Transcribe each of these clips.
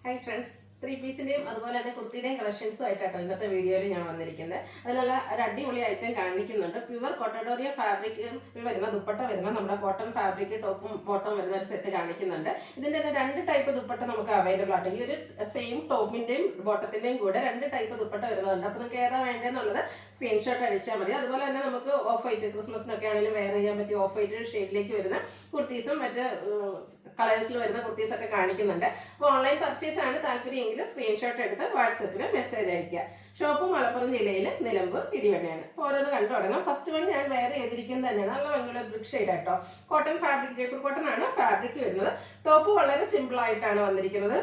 Hi friends. 3-piece-ന്റെയും അതുപോലെ തന്നെ കുർത്തിയുടെയും കളക്ഷൻസും ആയിട്ടാണ് ഇന്നത്തെ വീഡിയോയിൽ ഞാൻ വന്നിരിക്കുന്നത്. അതിലുള്ള ഒരു അടിപൊളി ഐറ്റം കാണിക്കുന്നുണ്ട്. പ്യുവർ കോട്ടഡോറിയ ഫാബ്രിക് വരുന്ന ദുപ്പട്ട വരുന്ന നമ്മുടെ കോട്ടൺ ഫാബ്രിക് ടോപ്പും ബോട്ടം വരുന്ന ഒരു സെറ്റ് കാണിക്കുന്നുണ്ട്. ഇതിന്റെ തന്നെ രണ്ട് ടൈപ്പ് ദുപ്പട്ട നമുക്ക് അവൈലബിൾ ആണ്. ഈ ഒരു സെയിം ടോപ്പിന്റെയും ബോട്ടത്തിന്റെയും കൂടെ രണ്ട് ടൈപ്പ് ദുപ്പട്ട വരുന്നുണ്ട്. അപ്പോൾ നിങ്ങൾക്ക് ഏതാ വേണ്ടതെന്നുള്ളത് സ്ക്രീൻഷോട്ട് അടിച്ചാൽ മതി. അതുപോലെ തന്നെ നമുക്ക് ഓഫ് വൈറ്റ് ക്രിസ്മസിനൊക്കെ ആണെങ്കിലും വെയർ ചെയ്യാൻ പറ്റിയ ഓഫ് വൈറ്റ് ഷെയ്ഡിലേക്ക് വരുന്ന കുർത്തീസും മറ്റ് കളേഴ്സിൽ വരുന്ന കുർത്തീസൊക്കെ കാണിക്കുന്നുണ്ട്. അപ്പോൾ ഓൺലൈൻ പർച്ചേസ് ആണ് താല്പര്യം സ്ക്രീൻഷോട്ട് എടുത്ത് വാട്സപ്പിൽ മെസ്സേജ് അയക്കുക. ഷോപ്പ് മലപ്പുറം ജില്ലയിൽ നിലമ്പൂർ ഇടിവണ്ണയാണ്. ഓരോന്ന് കണ്ടു തുടങ്ങാം. ഫസ്റ്റ് വൺ ഞാൻ വേറെ ചെയ്തിരിക്കുന്നത് തന്നെയാണ്. നല്ല ഭംഗിയുള്ള ബ്രിക് ഷെയ്ഡ് കേട്ടോ. കോട്ടൺ ഫാബ്രിക്, ജയ്പൂർ കോട്ടൺ ആണ് ഫാബ്രിക് വരുന്നത്. ടോപ്പ് വളരെ സിമ്പിൾ ആയിട്ടാണ് വന്നിരിക്കുന്നത്.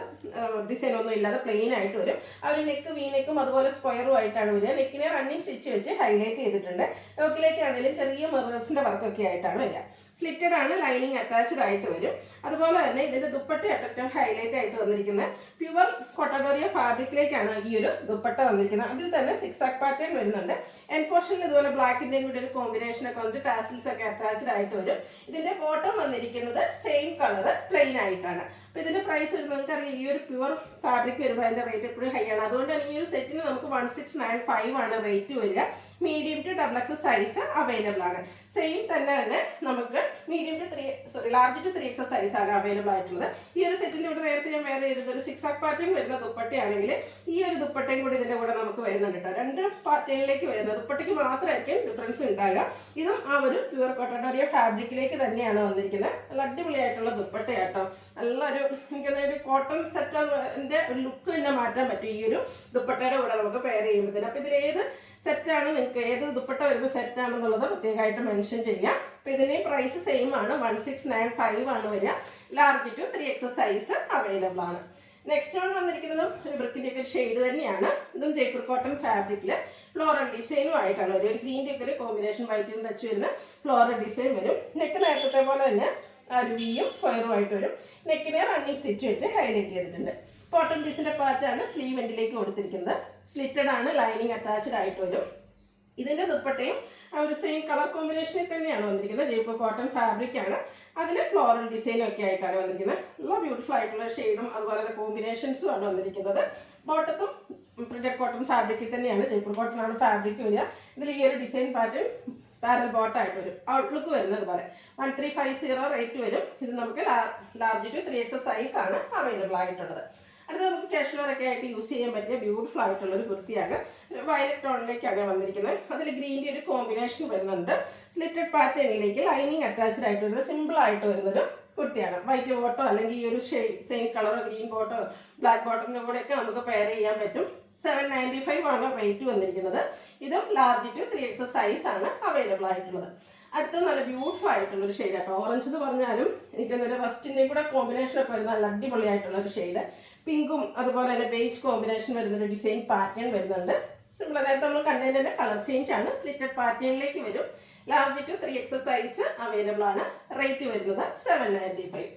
ഡിസൈൻ ഒന്നും ഇല്ലാതെ പ്ലെയിൻ ആയിട്ട് വരും. ആ ഒരു നെക്ക് വി നെക്കും അതുപോലെ സ്ക്വയറും ആയിട്ടാണ് വരിക. നെക്കിനെ റണ്ണിങ് സ്റ്റിച്ച് വെച്ച് ഹൈലൈറ്റ് ചെയ്തിട്ടുണ്ട്. യോക്കിലേക്കാണെങ്കിലും ചെറിയ മിറേഴ്സിന്റെ വർക്കൊക്കെ ആയിട്ടാണ് വരിക. സ്ലിറ്റഡ് ആണ്, ലൈനിങ് അറ്റാച്ച്ഡ് ആയിട്ട് വരും. അതുപോലെ തന്നെ ഇതിന്റെ ദുപ്പട്ട അറ്റം ഹൈലൈറ്റ് ആയിട്ട് വന്നിരിക്കുന്നത് പ്യുവർ കോട്ടഡോറിയ ഫാബ്രിക്കിലേക്കാണ് ഈ ഒരു ദുപ്പട്ട വന്നിരിക്കുന്നത്. അതിൽ തന്നെ സിക്സാക് പാറ്റേൺ വരുന്നുണ്ട്. എൻ പോർഷനിൽ ഇതുപോലെ ബ്ലാക്കിന്റെയും കൂടി ഒരു കോമ്പിനേഷൻ ഒക്കെ വന്നിട്ട് ടാസിൽസ് ഒക്കെ അറ്റാച്ച്ഡ് ആയിട്ട് വരും. ഇതിന്റെ ബോട്ടം വന്നിരിക്കുന്നത് സെയിം കളർ പ്ലെയിൻ ആയിട്ടാണ്. അപ്പോൾ ഇതിന്റെ പ്രൈസ് വരുമ്പോൾ നമുക്കറിയാം ഈ ഒരു പ്യുവർ ഫാബ്രിക് വരുമ്പോൾ അതിന്റെ റേറ്റ് എപ്പോഴും ഹൈ ആണ്. അതുകൊണ്ട് തന്നെ ഈ ഒരു സെറ്റിന് നമുക്ക് 1695 ആണ് റേറ്റ് വരിക. Medium to XXL size available ആണ്. സെയിം തന്നെ നമുക്ക് medium to large to 3XL size ആണ് അവൈലബിൾ ആയിട്ടുള്ളത്. ഈ ഒരു സെറ്റിന്റെ കൂടെ നേരത്തെ ഞാൻ വേറെ ചെയ്തത് ഒരു സിക്സാക് പാറ്റേൺ വരുന്ന ദുപ്പട്ടയാണെങ്കിൽ ഈ ഒരു ദുപ്പട്ടയും കൂടി ഇതിന്റെ കൂടെ നമുക്ക് വരുന്നുണ്ട് കേട്ടോ. രണ്ട് പാറ്റേണിലേക്ക് വരുന്നത് ദുപ്പട്ടയ്ക്ക് മാത്രമായിരിക്കും ഡിഫറൻസ് ഉണ്ടാകുക. ഇതും ആ ഒരു പ്യുവർ കോട്ടഡോറിയ ഫാബ്രിക്കിലേക്ക് തന്നെയാണ് വന്നിരിക്കുന്നത്. നല്ല അടിപൊളിയായിട്ടുള്ള ദുപ്പട്ടയാട്ടോ. നല്ലൊരു എനിക്കൊരു കോട്ടൺ സെറ്റിന്റെ ഒരു ലുക്ക് തന്നെ മാറ്റാൻ പറ്റും ഈ ഒരു ദുപ്പട്ടയുടെ കൂടെ നമുക്ക് പെയർ ചെയ്യുമ്പോഴത്തേന്. അപ്പോൾ ഇതിൽ ഏത് സെറ്റാണ് നിങ്ങൾക്ക് ഏത് ദുപ്പട്ട വരുന്ന സെറ്റാണെന്നുള്ളത് പ്രത്യേകമായിട്ട് മെൻഷൻ ചെയ്യാം. അപ്പോൾ ഇതിന്റെ പ്രൈസ് സെയിം ആണ്. 1695 ആണ് വരിക. Large to 3XL size available ആണ്. നെക്സ്റ്റ് ആണ് വന്നിരിക്കുന്നതും ഒരു ബ്രിക്കിന്റെ ഒക്കെ ഷെയ്ഡ് തന്നെയാണ്. ഇതും ജയ്പൂർ കോട്ടൺ ഫാബ്രിക്കില് ഫ്ലോറൽ ഡിസൈനും ആയിട്ടാണ് ഒരു ഗ്രീൻ്റെ ഒക്കെ ഒരു കോമ്പിനേഷൻ വൈറ്റിൽ ടച്ച് വരുന്ന ഫ്ലോറൽ ഡിസൈൻ വരും. നെക്ക് നേരത്തെ പോലെ തന്നെ ഒരു വിയും സ്ക്വയറും ആയിട്ട് വരും. നെക്കിനെ റണ്ണിങ് സ്റ്റിച്ച് വെച്ച് ഹൈലൈറ്റ് ചെയ്തിട്ടുണ്ട്. കോട്ടൺ പീസിന്റെ പാറ്റാണ് സ്ലീവ് എൻഡിലേക്ക് കൊടുത്തിരിക്കുന്നത്. സ്ലിറ്റഡ് ആണ്, ലൈനിങ് അറ്റാച്ച്ഡ് ആയിട്ട് വരും. ഇതിന്റെ ദുപ്പട്ടയും ആ ഒരു സെയിം കളർ കോമ്പിനേഷനിൽ തന്നെയാണ് വന്നിരിക്കുന്നത്. ജയ്പൂർ കോട്ടൺ ഫാബ്രിക് ആണ്. അതിൽ ഫ്ലോറൽ ഡിസൈനും ഒക്കെ ആയിട്ടാണ് വന്നിരിക്കുന്നത്. നല്ല ബ്യൂട്ടിഫുൾ ആയിട്ടുള്ള ഷെയ്ഡും അതുപോലെ തന്നെ കോമ്പിനേഷൻസും ആണ് വന്നിരിക്കുന്നത്. ബോട്ടത്തും പ്രിന്റഡ് കോട്ടൺ ഫാബ്രിക്കിൽ തന്നെയാണ്. ജയ്പൂർ കോട്ടൺ ആണ് ഫാബ്രിക് വരിക. ഇതിൽ ഈ ഒരു ഡിസൈൻ പാറ്റേൺ പാരൽ ബോട്ടായിട്ട് വരും. ഔട്ട്ലുക്ക് വരുന്നത് പോലെ 1350 റേറ്റ് വരും. ഇത് നമുക്ക് ലാർജ് ടു 3XL സൈസ് ആണ് അവൈലബിൾ ആയിട്ടുള്ളത്. അടുത്ത നമുക്ക് കാഷ്വൽ ഒക്കെ ആയിട്ട് യൂസ് ചെയ്യാൻ പറ്റിയ ബ്യൂട്ടിഫുൾ ആയിട്ടുള്ള ഒരു കുർത്തിയാണ്. വയലറ്റ് ടോണിലേക്കാണ് വന്നിരിക്കുന്നത്. അതിൽ ഗ്രീൻ്റെ ഒരു കോമ്പിനേഷൻ വരുന്നുണ്ട്. സ്ലിറ്റഡ് പാറ്റേണിലേക്ക് ലൈനിങ് അറ്റാച്ച്ഡ് ആയിട്ട് വരുന്നത് സിമ്പിൾ ആയിട്ട് വരുന്നൊരു കുർത്തിയാണ്. വൈറ്റ് ബോട്ടോ അല്ലെങ്കിൽ ഈ ഒരു സെയിം കളറോ ഗ്രീൻ ബോട്ടോ ബ്ലാക്ക് ബോട്ടറിൻ്റെ കൂടെയൊക്കെ നമുക്ക് പെയർ ചെയ്യാൻ പറ്റും. 795 ആണ് റേറ്റ് വന്നിരിക്കുന്നത്. ഇതും ലാർജ് ടു 3XL സൈസ് ആണ് അവൈലബിൾ ആയിട്ടുള്ളത്. അടുത്ത നല്ല ബ്യൂട്ടിഫുൾ ആയിട്ടുള്ള ഒരു ഷെയ്ഡ് ആട്ടോ. ഓറഞ്ച് എന്ന് പറഞ്ഞാലും എനിക്കൊന്നൊരു റസ്റ്റിൻ്റെ കൂടെ കോമ്പിനേഷൻ ഒക്കെ വരുന്ന നല്ല അടിപൊളിയായിട്ടുള്ള ഒരു ഷെയ്ഡ്. പിങ്കും അതുപോലെ തന്നെ ബേജ് കോമ്പിനേഷൻ വരുന്നൊരു ഡിസൈൻ പാറ്റേൺ വരുന്നുണ്ട്. സിമ്പിൾ നേരത്തെ നമ്മൾ കണ്ടതിൻ്റെ കളർ ചേഞ്ച് ആണ്. സ്ലിറ്റഡ് പാറ്റേണിലേക്ക് വരും. Large to 3XL size available ആണ്. റേറ്റ് വരുന്നത് 795.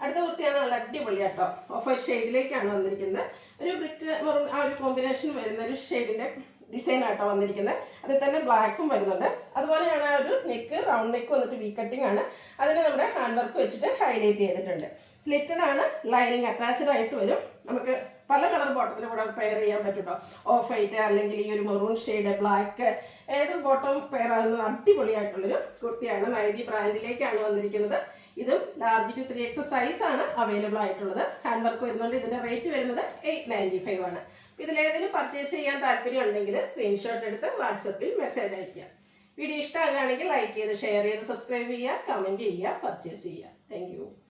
അടുത്ത കുർത്തിയാണ് നല്ല അടിപൊളി കേട്ടോ. ഓഫ് വൈറ്റ് ഷെയ്ഡിലേക്കാണ് വന്നിരിക്കുന്നത്. ഒരു ബ്രിക്ക് മെറൂൺ ആ ഒരു കോമ്പിനേഷൻ വരുന്ന ഒരു ഷെയ്ഡിൻ്റെ ഡിസൈൻ ആട്ടോ വന്നിരിക്കുന്നത്. അതിൽ തന്നെ ബ്ലാക്കും വരുന്നുണ്ട്. അതുപോലെയാണ് ആ ഒരു നെക്ക് റൗണ്ട് നെക്ക് വന്നിട്ട് വി കട്ടിംഗ് ആണ്. അതിന് നമ്മുടെ ഹാൻഡ് വർക്ക് വെച്ചിട്ട് ഹൈലൈറ്റ് ചെയ്തിട്ടുണ്ട്. സ്ലിറ്റഡ് ആണ്, ലൈനിങ് അറ്റാച്ച്ഡ് ആയിട്ട് വരും. നമുക്ക് പല കളർ ബോട്ടത്തിൻ്റെ കൂടെ പെയർ ചെയ്യാൻ പറ്റും കേട്ടോ. ഓഫ് വൈറ്റ് അല്ലെങ്കിൽ ഈ ഒരു മെറൂൺ ഷെയ്ഡ്, ബ്ലാക്ക്, ഏത് ബോട്ടം പെയർ ആകുന്നത് അടിപൊളിയായിട്ടുള്ളൊരു കുർത്തിയാണ്. നൈതി ബ്രാൻഡിലേക്കാണ് വന്നിരിക്കുന്നത്. ഇതും ലാർജ് ടു 3XL സൈസ് ആണ് അവൈലബിൾ ആയിട്ടുള്ളത്. ഹാൻഡ് വർക്ക് വരുന്നുണ്ട്. ഇതിൻ്റെ റേറ്റ് വരുന്നത് 895 ആണ്. ഇതിലേതെങ്കിലും പർച്ചേസ് ചെയ്യാൻ താല്പര്യം ഉണ്ടെങ്കിൽ സ്ക്രീൻഷോട്ട് എടുത്ത് വാട്സപ്പിൽ മെസ്സേജ് അയയ്ക്കുക. വീഡിയോ ഇഷ്ടമാകുകയാണെങ്കിൽ ലൈക്ക് ചെയ്ത് ഷെയർ ചെയ്ത് സബ്സ്ക്രൈബ് ചെയ്യുക, കമൻറ്റ് ചെയ്യുക, പർച്ചേസ് ചെയ്യുക. Thank you.